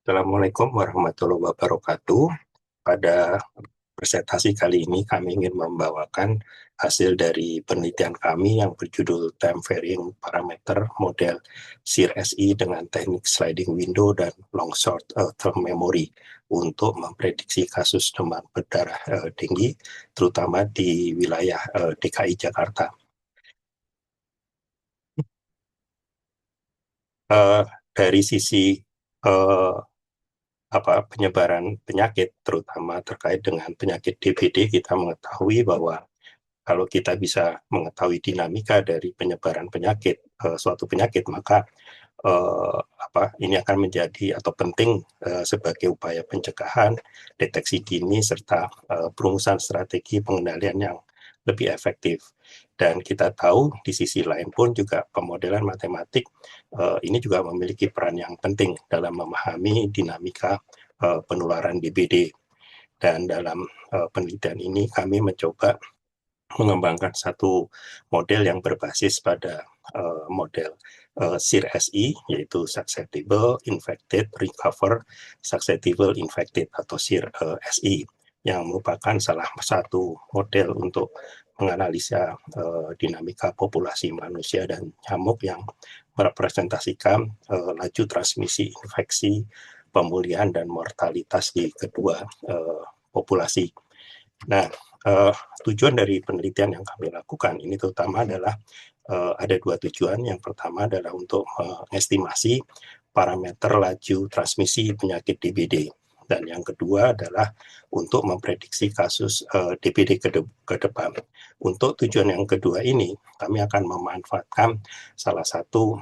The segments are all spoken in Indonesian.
Assalamualaikum warahmatullahi wabarakatuh. Pada presentasi kali ini kami ingin membawakan hasil dari penelitian kami yang berjudul Time Varying Parameter Model SIR-SI dengan teknik sliding window dan long short term memory untuk memprediksi kasus demam berdarah tinggi, terutama di wilayah DKI Jakarta. Dari sisi uh, penyebaran penyakit, terutama terkait dengan penyakit DBD, kita mengetahui bahwa kalau kita bisa mengetahui dinamika dari penyebaran penyakit, suatu penyakit, maka ini akan menjadi atau penting sebagai upaya pencegahan, deteksi dini, serta perumusan strategi pengendalian yang lebih efektif. Dan kita tahu di sisi lain pun juga pemodelan matematik ini juga memiliki peran yang penting dalam memahami dinamika penularan DBD. Dan dalam penelitian ini kami mencoba mengembangkan satu model yang berbasis pada model SIR-SI, yaitu Susceptible, Infected, Recover, Susceptible, Infected, atau SIR-SI, yang merupakan salah satu model untuk menganalisa dinamika populasi manusia dan nyamuk yang merepresentasikan laju transmisi infeksi, pemulihan, dan mortalitas di kedua populasi. Nah, tujuan dari penelitian yang kami lakukan ini terutama adalah ada dua tujuan. Yang pertama adalah untuk mengestimasi parameter laju transmisi penyakit DBD. Dan yang kedua adalah untuk memprediksi kasus DBD ke depan. Untuk tujuan yang kedua ini, kami akan memanfaatkan salah satu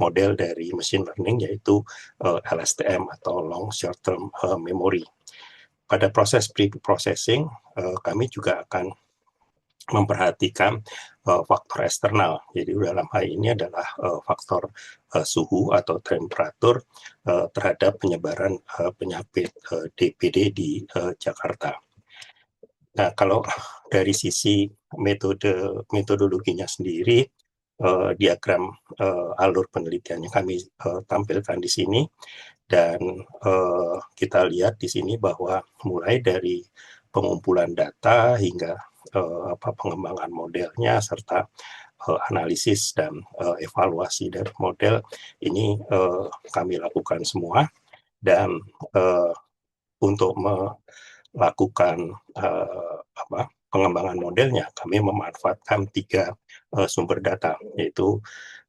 model dari machine learning, yaitu LSTM atau Long Short Term Memory. Pada proses pre-processing, kami juga akan memperhatikan faktor eksternal. Jadi dalam hal ini adalah faktor suhu atau temperatur terhadap penyebaran penyakit DBD di Jakarta. Nah, kalau dari sisi metodologinya sendiri, diagram alur penelitiannya kami tampilkan di sini. Dan kita lihat di sini bahwa mulai dari pengumpulan data hingga pengembangan modelnya serta analisis dan evaluasi dari model ini kami lakukan semua. Dan untuk melakukan pengembangan modelnya, kami memanfaatkan 3 sumber data, yaitu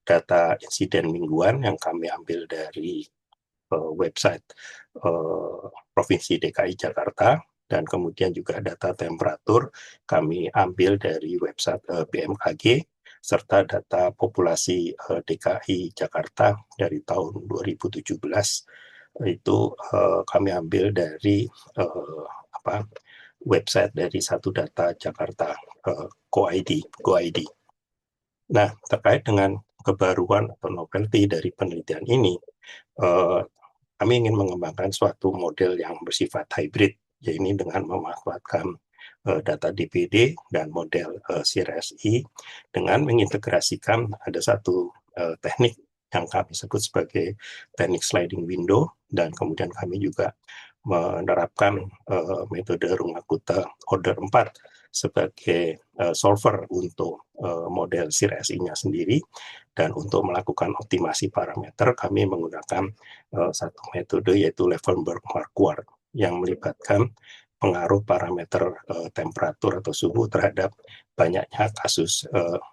data insiden mingguan yang kami ambil dari website Provinsi DKI Jakarta, dan kemudian juga data temperatur kami ambil dari website BMKG, serta data populasi DKI Jakarta dari tahun 2017 itu kami ambil dari website dari Satu Data Jakarta, GoID. Nah, terkait dengan kebaruan atau novelty dari penelitian ini, kami ingin mengembangkan suatu model yang bersifat hybrid, yaitu dengan memanfaatkan data DBD dan model SIR-SI dengan mengintegrasikan ada satu teknik yang kami sebut sebagai teknik sliding window, dan kemudian kami juga menerapkan metode Runge-Kutta order 4 sebagai solver untuk model SIR-SI-nya sendiri. Dan untuk melakukan optimasi parameter, kami menggunakan satu metode, yaitu Levenberg-Marquardt, yang melibatkan pengaruh parameter temperatur atau suhu terhadap banyaknya kasus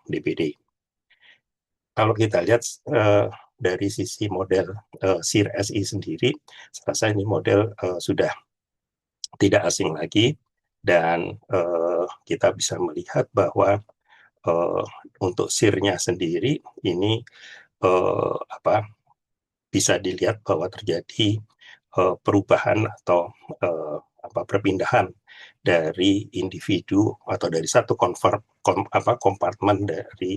DBD. Kalau kita lihat dari sisi model SIR-SI sendiri, saya rasa ini model sudah tidak asing lagi, dan kita bisa melihat bahwa untuk SIR-nya sendiri ini bisa dilihat bahwa terjadi perubahan atau perpindahan dari individu atau dari satu kompartemen dari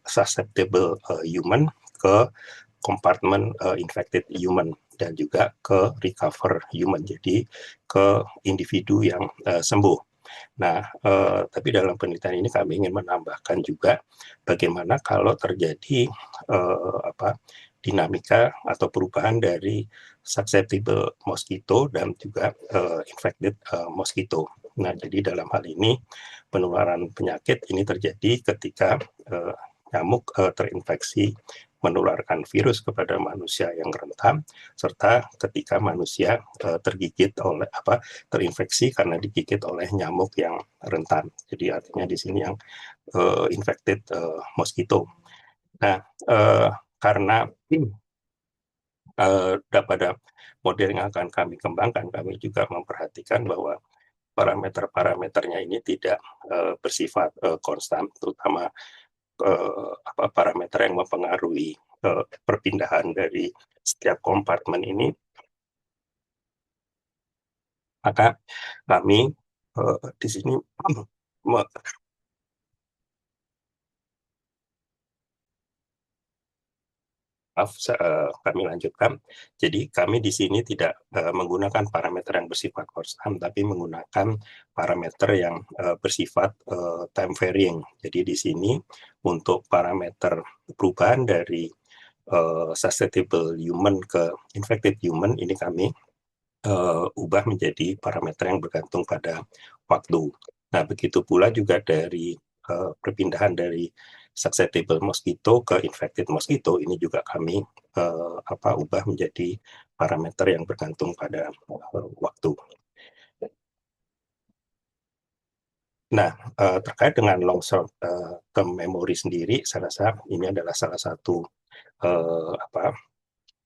susceptible human ke kompartemen infected human, dan juga ke recover human, jadi ke individu yang sembuh. Nah, tapi dalam penelitian ini kami ingin menambahkan juga bagaimana kalau terjadi dinamika atau perubahan dari susceptible mosquito dan juga infected mosquito. Nah, jadi dalam hal ini penularan penyakit ini terjadi ketika nyamuk terinfeksi menularkan virus kepada manusia yang rentan, serta ketika manusia terinfeksi karena digigit oleh nyamuk yang rentan. Jadi artinya di sini yang infected mosquito. Nah, karena pada model yang akan kami kembangkan, kami juga memperhatikan bahwa parameter-parameternya ini tidak bersifat konstan, terutama parameter yang mempengaruhi perpindahan dari setiap kompartemen ini. Maka kami di sini kami lanjutkan. Jadi kami di sini tidak menggunakan parameter yang bersifat konstan, tapi menggunakan parameter yang bersifat time varying. Jadi di sini untuk parameter perubahan dari susceptible human ke infected human ini kami ubah menjadi parameter yang bergantung pada waktu. Nah, begitu pula juga dari perpindahan dari susceptible mosquito ke infected mosquito ini juga kami ubah menjadi parameter yang bergantung pada waktu. Nah, terkait dengan long short term memory sendiri, saya rasa ini adalah salah satu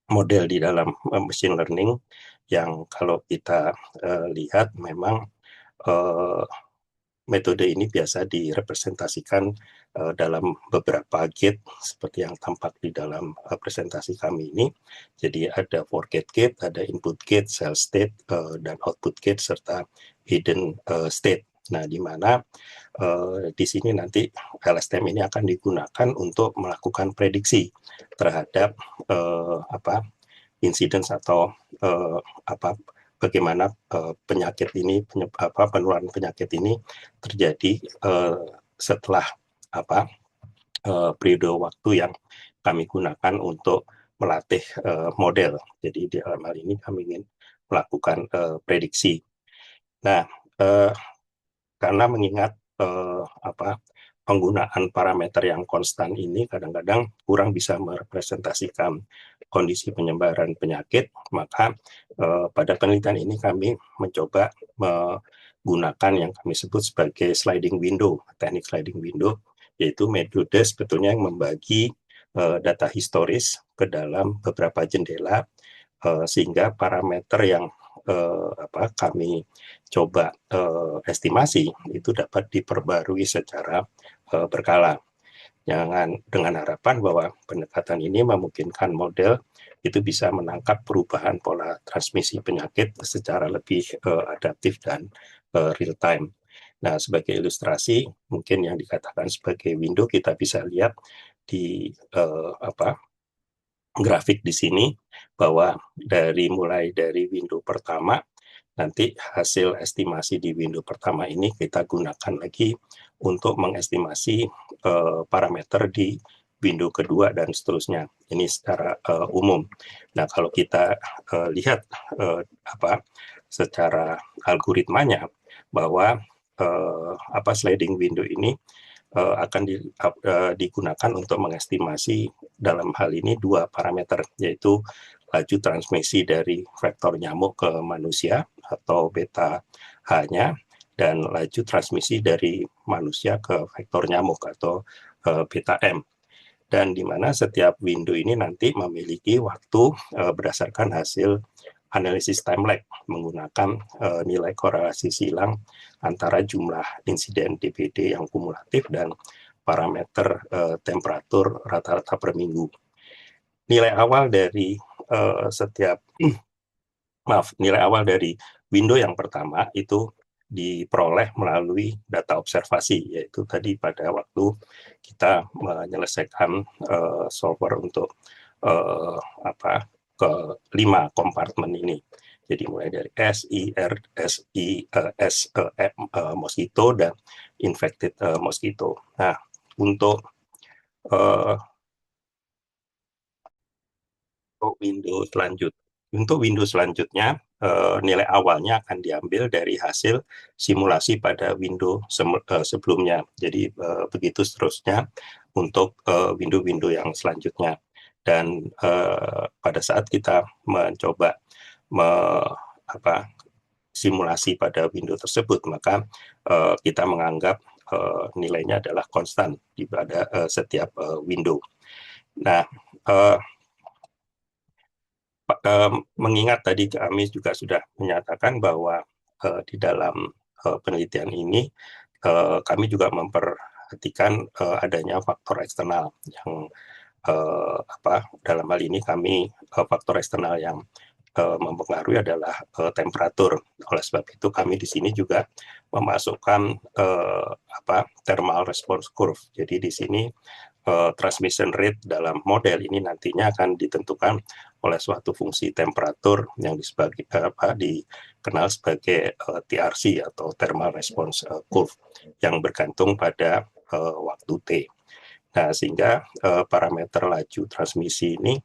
model di dalam machine learning yang kalau kita lihat memang metode ini biasa direpresentasikan dalam beberapa gate seperti yang tampak di dalam presentasi kami ini. Jadi ada forget gate, ada input gate, cell state, dan output gate, serta hidden state. Nah, di mana di sini nanti LSTM ini akan digunakan untuk melakukan prediksi terhadap incidence atau bagaimana penyakit ini penularan penyakit ini terjadi setelah periode waktu yang kami gunakan untuk melatih model. Jadi di dalam hal ini kami ingin melakukan prediksi. Nah, karena mengingat penggunaan parameter yang konstan ini kadang-kadang kurang bisa merepresentasikan kondisi penyebaran penyakit, maka pada penelitian ini kami mencoba menggunakan yang kami sebut sebagai sliding window, teknik sliding window, yaitu metode sebetulnya yang membagi data historis ke dalam beberapa jendela sehingga parameter yang kami coba estimasi itu dapat diperbarui secara berkala. Dengan harapan bahwa pendekatan ini memungkinkan model itu bisa menangkap perubahan pola transmisi penyakit secara lebih adaptif dan real time. Nah, sebagai ilustrasi, mungkin yang dikatakan sebagai window kita bisa lihat di grafik di sini bahwa mulai dari window pertama nanti hasil estimasi di window pertama ini kita gunakan lagi untuk mengestimasi parameter di window kedua dan seterusnya. Ini secara umum. Nah, kalau kita lihat secara algoritmanya bahwa sliding window ini akan digunakan untuk mengestimasi dalam hal ini dua parameter, yaitu laju transmisi dari vektor nyamuk ke manusia atau beta H-nya, dan laju transmisi dari manusia ke vektor nyamuk atau beta M. Dan di mana setiap window ini nanti memiliki waktu berdasarkan hasil analisis time lag menggunakan nilai korelasi silang antara jumlah insiden DPD yang kumulatif dan parameter temperatur rata-rata per minggu. Nilai awal dari nilai awal dari window yang pertama itu diperoleh melalui data observasi, yaitu tadi pada waktu kita menyelesaikan solver untuk ke 5 kompartemen ini. Jadi mulai dari mosquito dan infected mosquito. Nah, untuk Untuk Windows selanjutnya, nilai awalnya akan diambil dari hasil simulasi pada sebelumnya. Jadi begitu seterusnya untuk window yang selanjutnya. Dan pada saat kita mencoba me, apa, simulasi pada window tersebut, maka kita menganggap nilainya adalah konstan pada setiap window. Nah, uh, mengingat tadi kami juga sudah menyatakan bahwa di dalam penelitian ini kami juga memperhatikan adanya faktor eksternal yang dalam hal ini faktor eksternal yang mempengaruhi adalah temperatur. Oleh sebab itu kami di sini juga memasukkan thermal response curve. Jadi di sini transmission rate dalam model ini nantinya akan ditentukan oleh suatu fungsi temperatur yang dikenal sebagai TRC atau thermal response curve yang bergantung pada waktu T. Nah, sehingga parameter laju transmisi ini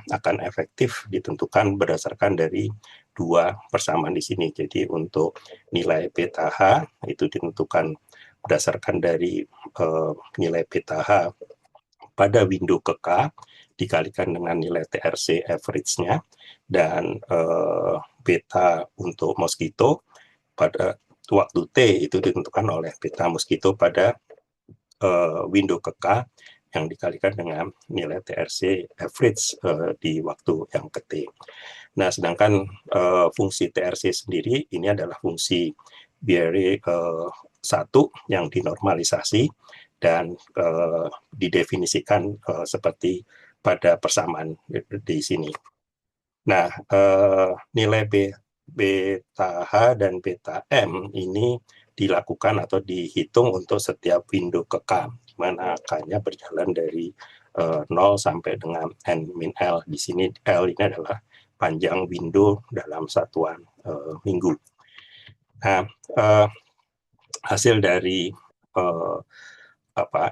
akan efektif ditentukan berdasarkan dari dua persamaan di sini. Jadi untuk nilai beta H itu ditentukan berdasarkan dari nilai beta H pada window ke K dikalikan dengan nilai TRC average-nya, dan beta untuk mosquito pada waktu T itu ditentukan oleh beta mosquito pada window ke K yang dikalikan dengan nilai TRC average di waktu yang ke T. Nah, sedangkan fungsi TRC sendiri ini adalah fungsi Biere 1 yang dinormalisasi dan didefinisikan seperti pada persamaan di sini. Nah, nilai beta H dan beta M ini dilakukan atau dihitung untuk setiap window ke K, di mana K-nya berjalan dari 0 sampai dengan N min L. Di sini L ini adalah panjang window dalam satuan minggu. Nah, hasil dari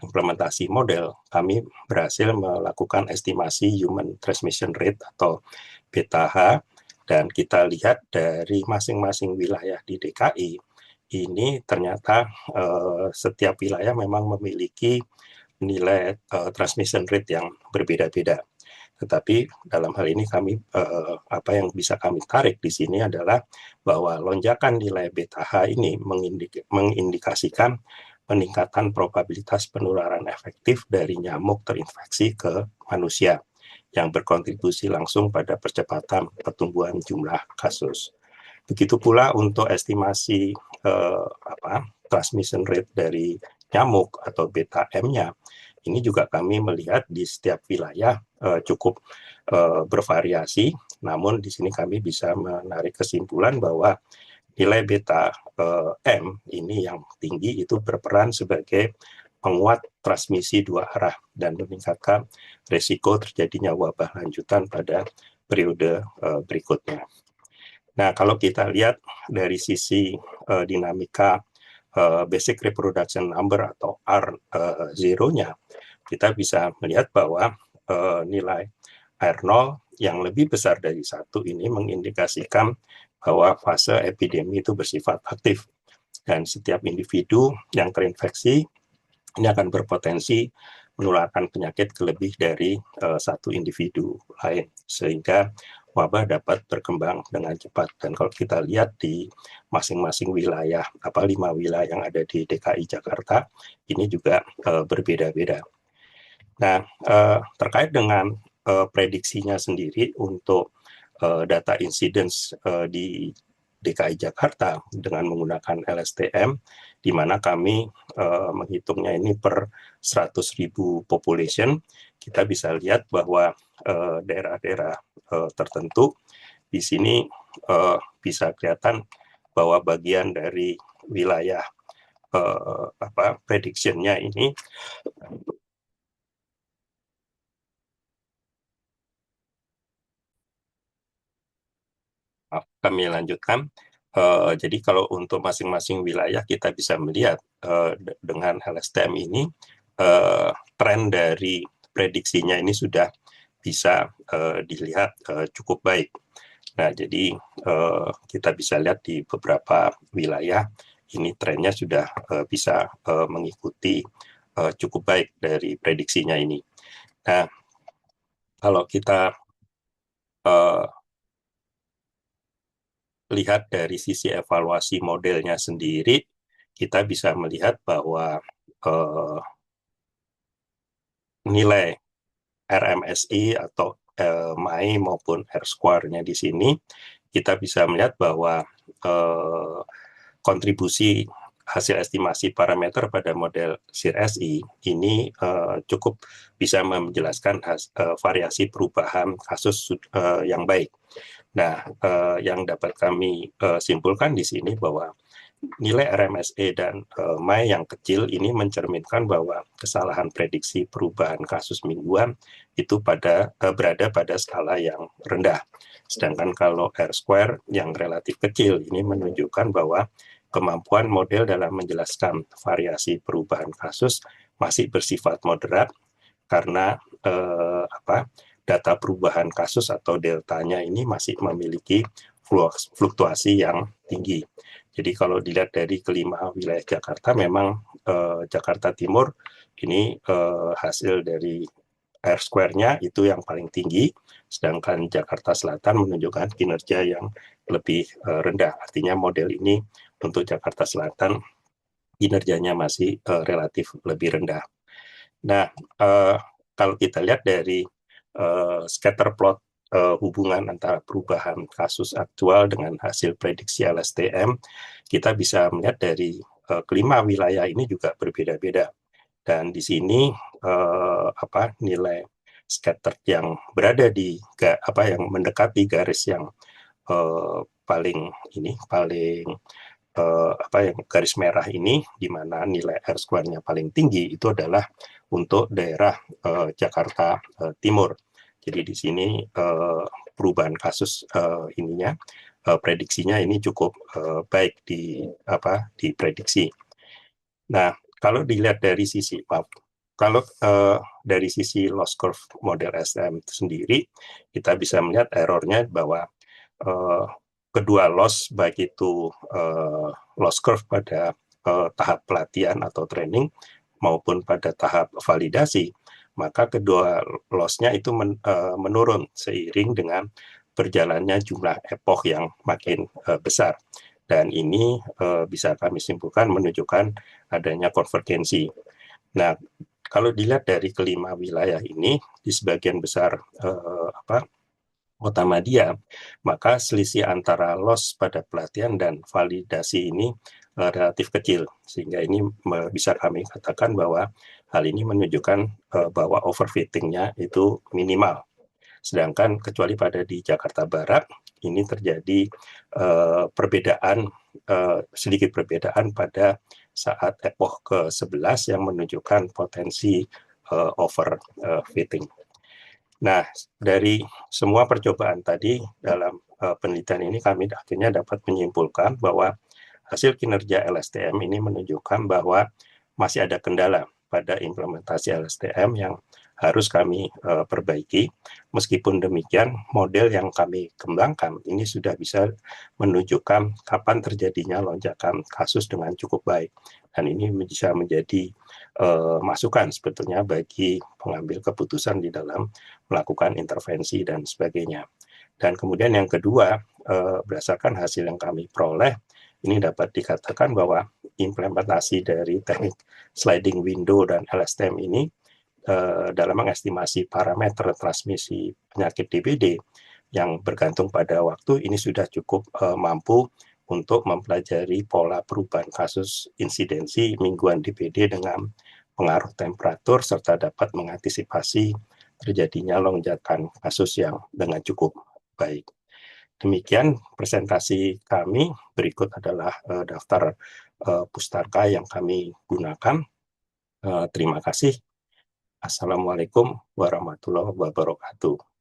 implementasi model, kami berhasil melakukan estimasi human transmission rate atau beta H, dan kita lihat dari masing-masing wilayah di DKI, ini ternyata setiap wilayah memang memiliki nilai transmission rate yang berbeda-beda. Tetapi dalam hal ini apa yang bisa kami tarik di sini adalah bahwa lonjakan nilai beta H ini mengindikasikan peningkatan probabilitas penularan efektif dari nyamuk terinfeksi ke manusia yang berkontribusi langsung pada percepatan pertumbuhan jumlah kasus. Begitu pula untuk estimasi transmission rate dari nyamuk atau beta M-nya, ini juga kami melihat di setiap wilayah cukup bervariasi, namun di sini kami bisa menarik kesimpulan bahwa nilai beta M ini yang tinggi itu berperan sebagai penguat transmisi dua arah dan meningkatkan risiko terjadinya wabah lanjutan pada periode berikutnya. Nah, kalau kita lihat dari sisi dinamika basic reproduction number atau R0-nya, kita bisa melihat bahwa nilai R0 yang lebih besar dari 1 ini mengindikasikan bahwa fase epidemi itu bersifat aktif. Dan setiap individu yang terinfeksi ini akan berpotensi menularkan penyakit ke lebih dari satu individu lain, sehingga wabah dapat berkembang dengan cepat. Dan kalau kita lihat di masing-masing wilayah, 5 wilayah yang ada di DKI Jakarta, ini juga berbeda-beda. Nah, terkait dengan prediksinya sendiri untuk data incidence di DKI Jakarta dengan menggunakan LSTM, di mana kami menghitungnya ini per 100.000 population, kita bisa lihat bahwa daerah-daerah tertentu di sini bisa kelihatan bahwa bagian dari wilayah prediksinya ini kami lanjutkan. Jadi kalau untuk masing-masing wilayah kita bisa melihat dengan LSTM ini tren dari prediksinya ini sudah bisa dilihat cukup baik. Nah, jadi kita bisa lihat di beberapa wilayah ini trennya sudah bisa mengikuti cukup baik dari prediksinya ini. Nah, kalau kita lihat dari sisi evaluasi modelnya sendiri, kita bisa melihat bahwa nilai RMSI atau MAI maupun R-square-nya di sini, kita bisa melihat bahwa kontribusi hasil estimasi parameter pada model SIR-SI ini cukup bisa menjelaskan variasi perubahan kasus yang baik. Nah, yang dapat kami simpulkan di sini bahwa nilai RMSE dan MAI yang kecil ini mencerminkan bahwa kesalahan prediksi perubahan kasus mingguan itu berada pada skala yang rendah. Sedangkan kalau R-square yang relatif kecil ini menunjukkan bahwa kemampuan model dalam menjelaskan variasi perubahan kasus masih bersifat moderat karena data perubahan kasus atau deltanya ini masih memiliki fluktuasi yang tinggi. Jadi kalau dilihat dari kelima wilayah Jakarta, memang Jakarta Timur ini hasil dari R-square-nya itu yang paling tinggi, sedangkan Jakarta Selatan menunjukkan kinerja yang lebih rendah. Artinya model ini untuk Jakarta Selatan kinerjanya masih relatif lebih rendah. Nah, kalau kita lihat dari scatter plot hubungan antara perubahan kasus aktual dengan hasil prediksi LSTM, kita bisa melihat dari kelima wilayah ini juga berbeda-beda. Dan di sini nilai scatter yang berada di yang mendekati garis yang paling yang garis merah ini, di mana nilai R-square-nya paling tinggi itu adalah untuk daerah Jakarta Timur. Jadi di sini perubahan kasus prediksinya ini cukup baik diprediksi. Nah, kalau dilihat dari sisi dari sisi loss curve model STM itu sendiri, kita bisa melihat errornya bahwa kedua loss, baik itu loss curve pada tahap pelatihan atau training maupun pada tahap validasi, maka kedua loss-nya itu menurun seiring dengan berjalannya jumlah epoch yang makin besar. Dan ini bisa kami simpulkan menunjukkan adanya konvergensi. Nah, kalau dilihat dari kelima wilayah ini, di sebagian besar kota Madia, maka selisih antara loss pada pelatihan dan validasi ini relatif kecil, sehingga ini bisa kami katakan bahwa hal ini menunjukkan bahwa overfittingnya itu minimal. Sedangkan kecuali pada di Jakarta Barat, ini terjadi sedikit perbedaan pada saat epoch ke-11 yang menunjukkan potensi overfitting. Nah, dari semua percobaan tadi dalam penelitian ini kami akhirnya dapat menyimpulkan bahwa hasil kinerja LSTM ini menunjukkan bahwa masih ada kendala pada implementasi LSTM yang harus kami perbaiki. Meskipun demikian, model yang kami kembangkan ini sudah bisa menunjukkan kapan terjadinya lonjakan kasus dengan cukup baik. Dan ini bisa menjadi masukan sebetulnya bagi pengambil keputusan di dalam melakukan intervensi dan sebagainya. Dan kemudian yang kedua, berdasarkan hasil yang kami peroleh, ini dapat dikatakan bahwa implementasi dari teknik sliding window dan LSTM ini dalam mengestimasi parameter transmisi penyakit DBD yang bergantung pada waktu ini sudah cukup mampu untuk mempelajari pola perubahan kasus insidensi mingguan DBD dengan pengaruh temperatur serta dapat mengantisipasi terjadinya lonjakan kasus yang dengan cukup baik. Demikian presentasi kami. Berikut adalah daftar pustaka yang kami gunakan. Terima kasih. Assalamualaikum warahmatullahi wabarakatuh.